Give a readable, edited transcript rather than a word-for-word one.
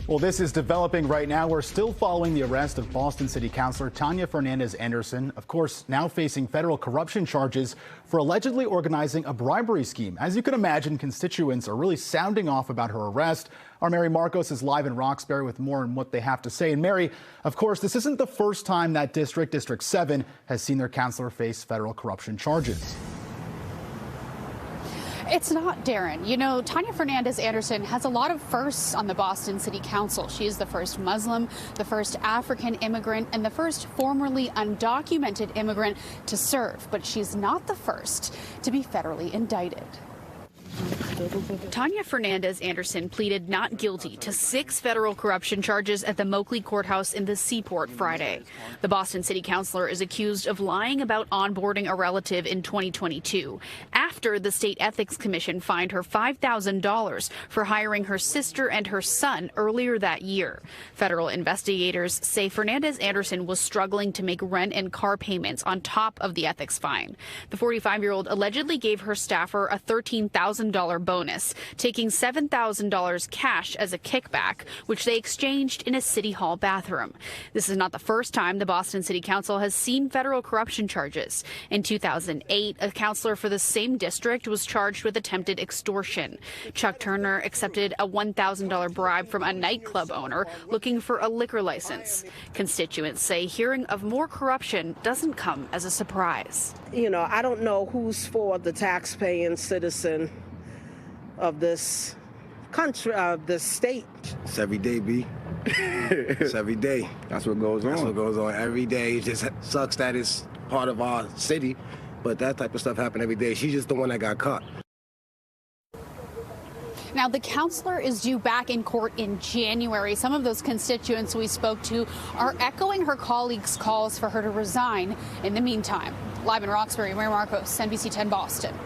Well, this is developing right now. We're still following the arrest of Boston City Councilor Tania Fernandes Anderson, of course, now facing federal corruption charges for allegedly organizing a bribery scheme. As you can imagine, constituents are really sounding off about her arrest. Our Mary Marcos is live in Roxbury with more on what they have to say. And Mary, of course, this isn't the first time that District 7, has seen their councilor face federal corruption charges. It's not, Darren. You know, Tania Fernandes Anderson has a lot of firsts on the Boston City Council. She is the first Muslim, the first African immigrant, and the first formerly undocumented immigrant to serve. But she's not the first to be federally indicted. Tania Fernandes Anderson pleaded not guilty to 6 federal corruption charges at the Moakley Courthouse in the Seaport Friday. The Boston City Councilor is accused of lying about onboarding a relative in 2022 after the State Ethics Commission fined her $5,000 for hiring her sister and her son earlier that year. Federal investigators say Fernandes Anderson was struggling to make rent and car payments on top of the ethics fine. The 45-year-old allegedly gave her staffer a $13,000 bonus, taking $7,000 cash as a kickback, which they exchanged in a City Hall bathroom. This is not the first time the Boston City Council has seen federal corruption charges. In 2008, a councilor for the same district was charged with attempted extortion. Chuck Turner accepted a $1,000 bribe from a nightclub owner looking for a liquor license. Constituents say hearing of more corruption doesn't come as a surprise. You know, I don't know who's for the taxpaying citizen of this country, of this state. It's every day, B. It's every day. That's what goes on. That's what goes on every day. It just sucks that it's part of our city, but that type of stuff happen every day. She's just the one that got caught. Now, the councilor is due back in court in January. Some of those constituents we spoke to are echoing her colleagues' calls for her to resign in the meantime. Live in Roxbury, Mary Marcos, NBC 10 Boston.